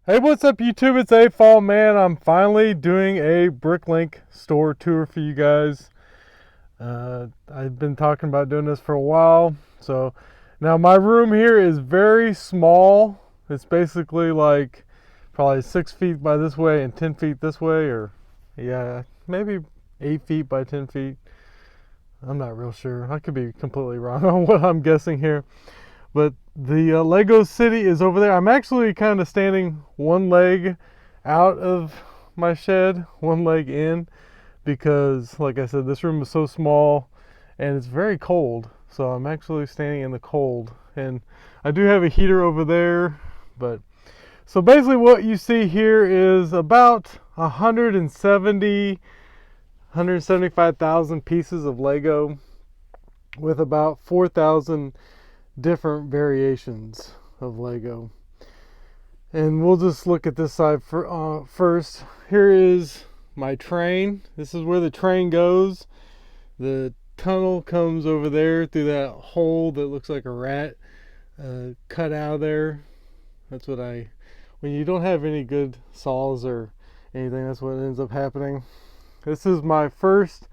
Hey, what's up, YouTube? It's Afol, man. I'm finally doing a BrickLink store tour for you guys. I've been talking about doing this for a while. So now my room here is very small. It's basically like probably 6 feet by this way and 10 feet this way, or yeah, maybe 8 feet by 10 feet. I'm not real sure. I could be completely wrong on what I'm guessing here. But the Lego city is over there. I'm actually kind of standing one leg out of my shed, one leg in, because like I said, this room is so small and it's very cold. So I'm actually standing in the cold, and I do have a heater over there. But so basically what you see here is about 175,000 pieces of Lego with about 4,000 different variations of Lego. And we'll just look at this side first. Here is my train. This is where the train goes. The tunnel comes over there through that hole that looks like a rat cut out of there. That's what when you don't have any good saws or anything, that's what ends up happening. This is my first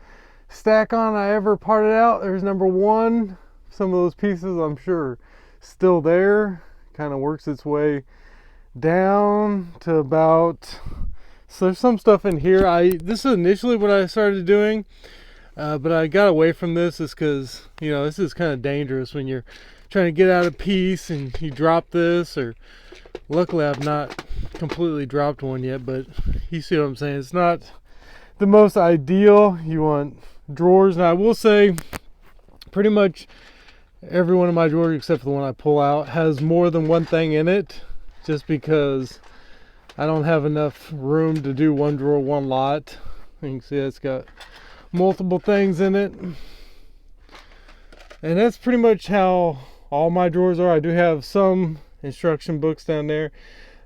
stack on I ever parted out. There's number one. Some of those pieces I'm sure still there. Kind of works its way down to about, so there's some stuff in here. This is initially what I started doing, but I got away from this is because, you know, this is kind of dangerous when you're trying to get out a piece and you drop this. Or luckily I've not completely dropped one yet, but you see what I'm saying. It's not the most ideal. You want drawers. Now I will say pretty much every one of my drawers except for the one I pull out has more than one thing in it, just because I don't have enough room to do one drawer, one lot. You can see it's got multiple things in it. And that's pretty much how all my drawers are. I do have some instruction books down there.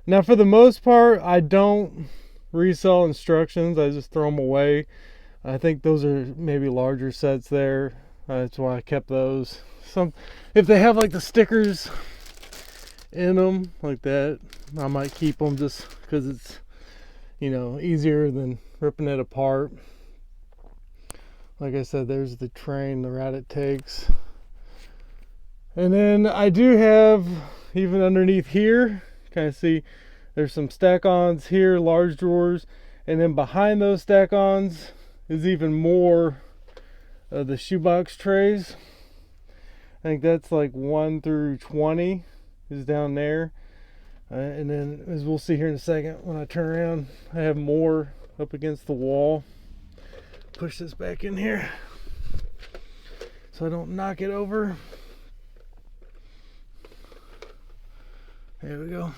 Now for the most part, I don't resell instructions. I just throw them away. I think those are maybe larger sets there. That's why I kept those. If they have like the stickers in them like that, I might keep them just because it's, you know, easier than ripping it apart. Like I said, there's the train, the route it takes. And then I do have, even underneath here, kind of see there's some stack-ons here, large drawers, and then behind those stack-ons is even more of the shoebox trays. I think that's like 1 through 20 is down there. And then, as we'll see here in a second, when I turn around, I have more up against the wall. Push this back in here so I don't knock it over. There we go.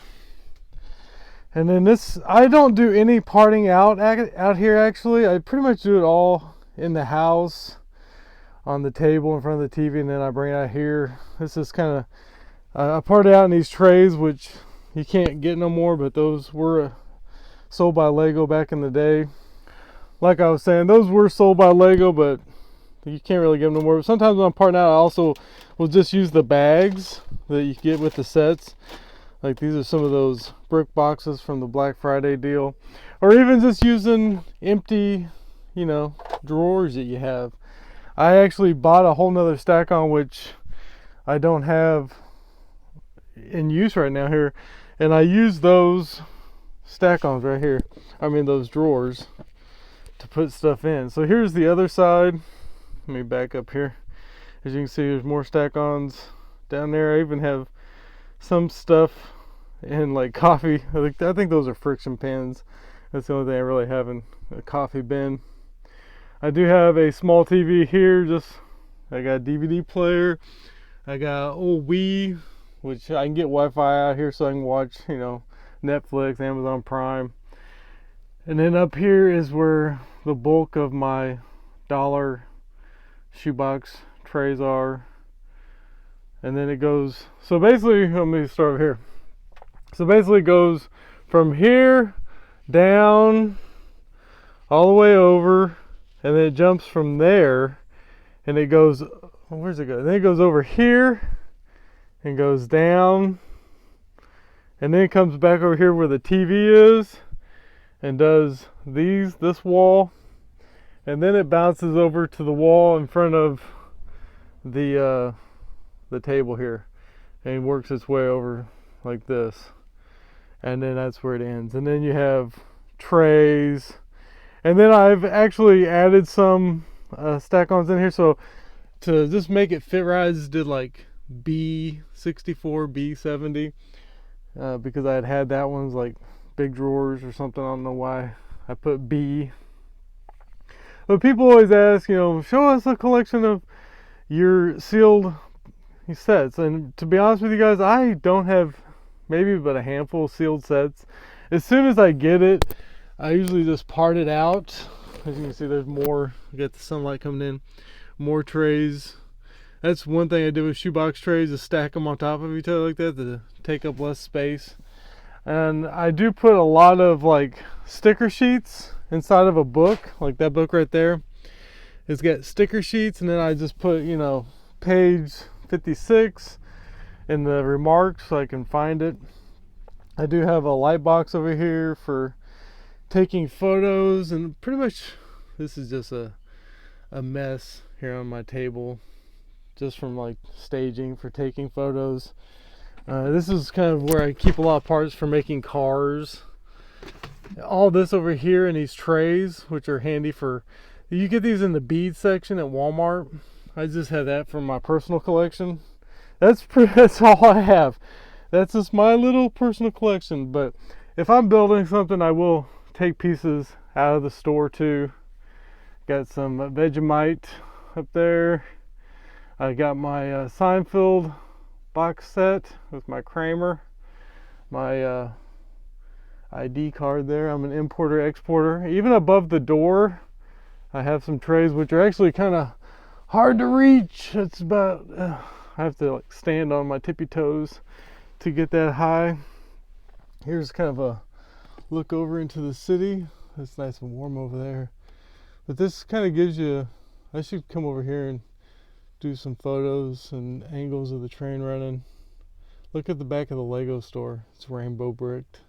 And then this, I don't do any parting out here actually. I pretty much do it all in the house, on the table in front of the TV, and then I bring it out here. This is kind of, I parted out in these trays, which you can't get no more, but those were sold by Lego back in the day. Like I was saying, those were sold by Lego, but you can't really get them no more. But sometimes when I'm parting out, I also will just use the bags that you get with the sets. Like these are some of those brick boxes from the Black Friday deal. Or even just using empty, you know, drawers that you have. I actually bought a whole nother stack on which I don't have in use right now here. And I use those stack-ons right here. I mean those drawers to put stuff in. So here's the other side. Let me back up here. As you can see, there's more stack-ons down there. I even have some stuff in like coffee. I think those are friction pans. That's the only thing I really have in a coffee bin. I do have a small TV here. I got a DVD player. I got an old Wii, which I can get Wi-Fi out here so I can watch, you know, Netflix, Amazon Prime. And then up here is where the bulk of my dollar shoebox trays are. And then it goes, so basically, let me start over here. So basically it goes from here down all the way over, and then it jumps from there, and it goes, where's it go? Then it goes over here and goes down and then it comes back over here where the TV is and does this wall, and then it bounces over to the wall in front of the table here, and works its way over like this, and then that's where it ends. And then you have trays, and then I've actually added some stack-ons in here, so to just make it fit right, I just did like B64, B70, because I had that one's like big drawers or something. I don't know why I put B. But people always ask, show us a collection of your sealed sets. And to be honest with you guys, I don't have maybe but a handful of sealed sets. As soon as I get it, I usually just part it out. As you can see, there's more. You got the sunlight coming in. More trays. That's one thing I do with shoebox trays, is stack them on top of each other like that to take up less space. And I do put a lot of like sticker sheets inside of a book, like that book right there. It's got sticker sheets, and then I just put, page 56 in the remarks so I can find it. I do have a light box over here for taking photos, and pretty much this is just a mess here on my table, just from like staging for taking photos. This is kind of where I keep a lot of parts for making cars. All this over here in these trays, which are handy for, you get these in the bead section at Walmart. I just have that from my personal collection. That's all I have. That's just my little personal collection. But if I'm building something, I will take pieces out of the store too. Got some Vegemite up there. I got my Seinfeld box set with my Kramer, my ID card there. I'm an importer exporter. Even above the door, I have some trays which are actually kind of hard to reach. It's about I have to like stand on my tippy toes to get that high. Here's kind of a look over into the city. It's nice and warm over there. But this kind of gives you, I should come over here and do some photos and angles of the train running. Look at the back of the Lego store. It's rainbow bricked.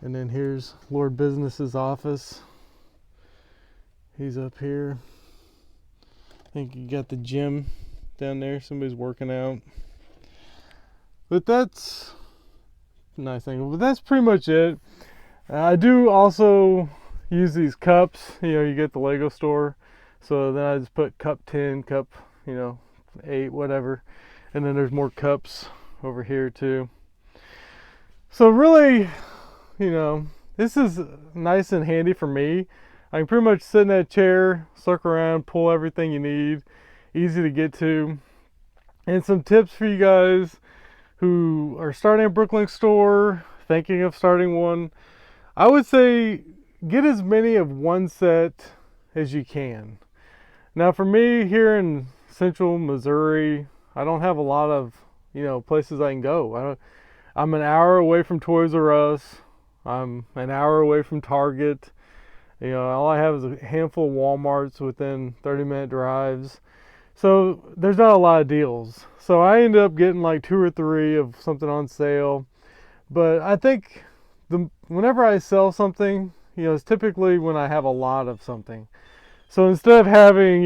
And then here's Lord Business's office. He's up here. I think you got the gym down there. Somebody's working out. But that's a nice angle. But that's pretty much it. I do also use these cups. You get the Lego store. So then I just put cup 10, cup 8, whatever. And then there's more cups over here too. So really, this is nice and handy for me. I can pretty much sit in that chair, circle around, pull everything you need. Easy to get to. And some tips for you guys who are starting a BrickLink store, thinking of starting one. I would say get as many of one set as you can. Now for me here in central Missouri, I don't have a lot of places I can go. I'm an hour away from Toys R Us. I'm an hour away from Target. All I have is a handful of Walmarts within 30-minute drives. So there's not a lot of deals. So I ended up getting like 2 or 3 of something on sale. But I think whenever I sell something, it's typically when I have a lot of something. So instead of having,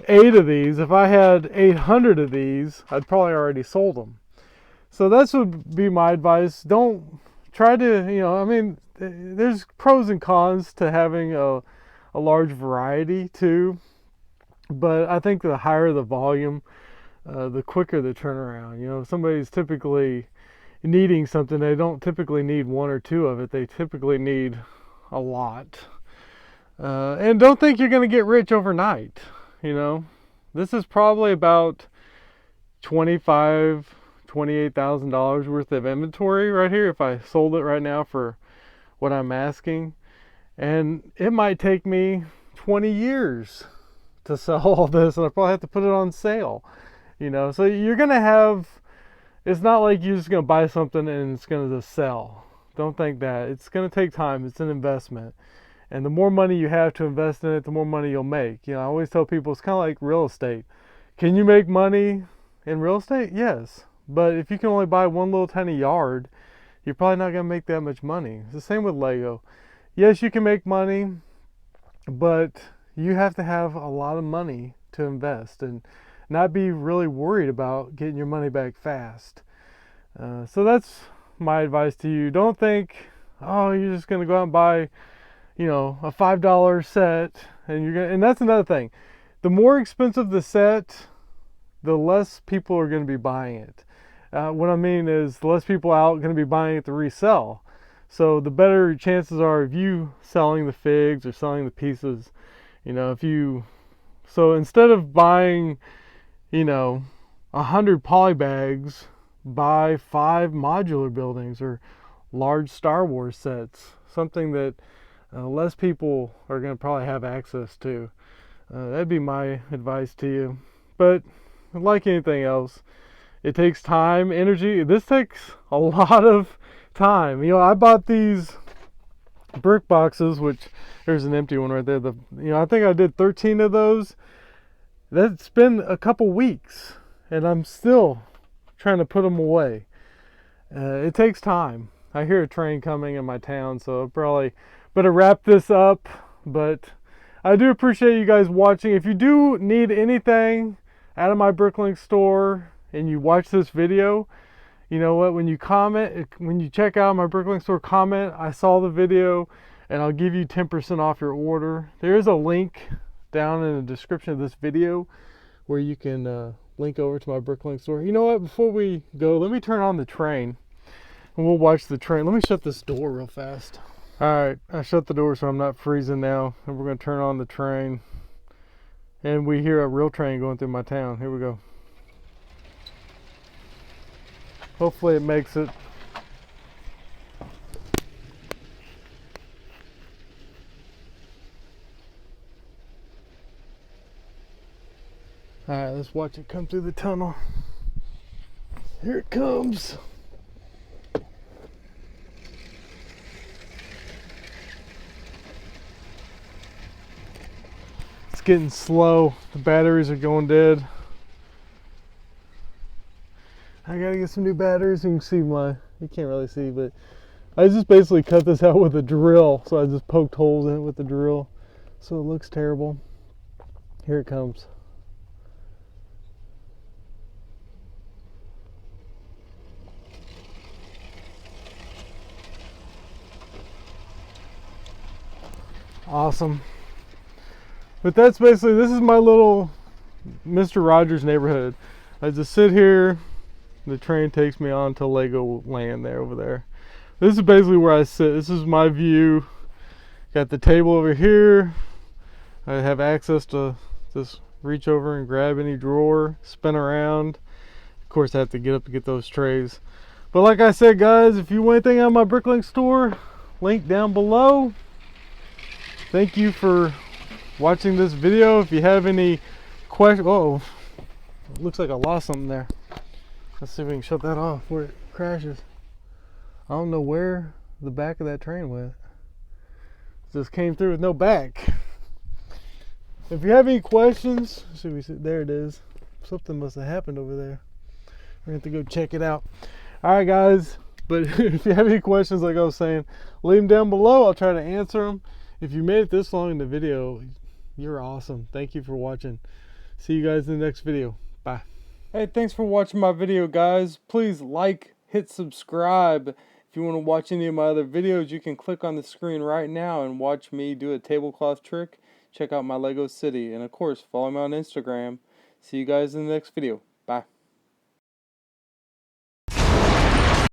8 of these, if I had 800 of these, I'd probably already sold them. So that would be my advice. Don't try to, there's pros and cons to having a large variety too. But I think the higher the volume, the quicker the turnaround. If somebody's typically needing something, they don't typically need 1 or 2 of it. They typically need a lot. And don't think you're going to get rich overnight. This is probably about $28,000 worth of inventory right here if I sold it right now for what I'm asking. And it might take me 20 years to sell all this, and I probably have to put it on sale. So you're going to have, it's not like you're just going to buy something and it's going to just sell. Don't think that. It's going to take time. It's an investment. And the more money you have to invest in it, the more money you'll make. I always tell people it's kind of like real estate. Can you make money in real estate? Yes. But if you can only buy one little tiny yard, you're probably not going to make that much money. It's the same with Lego. Yes, you can make money, but you have to have a lot of money to invest and not be really worried about getting your money back fast. So that's my advice to you. Don't think, oh, you're just going to go out and buy, you know, a $5 set, and you're gonna. And that's another thing. The more expensive the set, the less people are going to be buying it. What I mean is, the less people out going to be buying it to resell. So the better chances are of you selling the figs or selling the pieces. You know, so instead of buying, you know, 100 poly bags, buy 5 modular buildings or large Star Wars sets, something that less people are going to probably have access to. That'd be my advice to you. But like anything else, it takes time, energy. This takes a lot of time. You know, I bought these brick boxes, which there's an empty one right there. I think I did 13 of those. That's been a couple weeks, and I'm still trying to put them away. It takes time. I hear a train coming in my town, so I'll probably better wrap this up. But I do appreciate you guys watching. If you do need anything out of my BrickLink store and you watch this video, you know what, when you comment, when you check out my BrickLink store, comment, I saw the video, and I'll give you 10% off your order. There is a link down in the description of this video where you can link over to my BrickLink store. You know what, before we go, let me turn on the train and we'll watch the train. Let me shut this door real fast. All right, I shut the door so I'm not freezing now, and we're gonna turn on the train. And we hear a real train going through my town. Here we go. Hopefully it makes it. All right, let's watch it come through the tunnel. Here it comes. It's getting slow. The batteries are going dead. I gotta get some new batteries. You can see you can't really see, but I just basically cut this out with a drill. So I just poked holes in it with the drill. So it looks terrible. Here it comes. Awesome. But that's basically, this is my little Mr. Rogers neighborhood. I just sit here. The train takes me on to Lego land there over there. This is basically where I sit. This is my view. Got the table over here. I have access to just reach over and grab any drawer, spin around. Of course, I have to get up to get those trays. But like I said, guys, if you want anything out of my BrickLink store, link down below. Thank you for watching this video. If you have any questions, oh, it looks like I lost something there. Let's see if we can shut that off where it crashes. I don't know where the back of that train went. It just came through with no back. If you have any questions, there it is. Something must have happened over there. We're going to have to go check it out. All right, guys. But if you have any questions, like I was saying, leave them down below. I'll try to answer them. If you made it this long in the video, you're awesome. Thank you for watching. See you guys in the next video. Bye. Hey, thanks for watching my video, guys. Please like, hit subscribe. If you want to watch any of my other videos, you can click on the screen right now and watch me do a tablecloth trick. Check out my Lego city. And of course, follow me on Instagram. See you guys in the next video. Bye.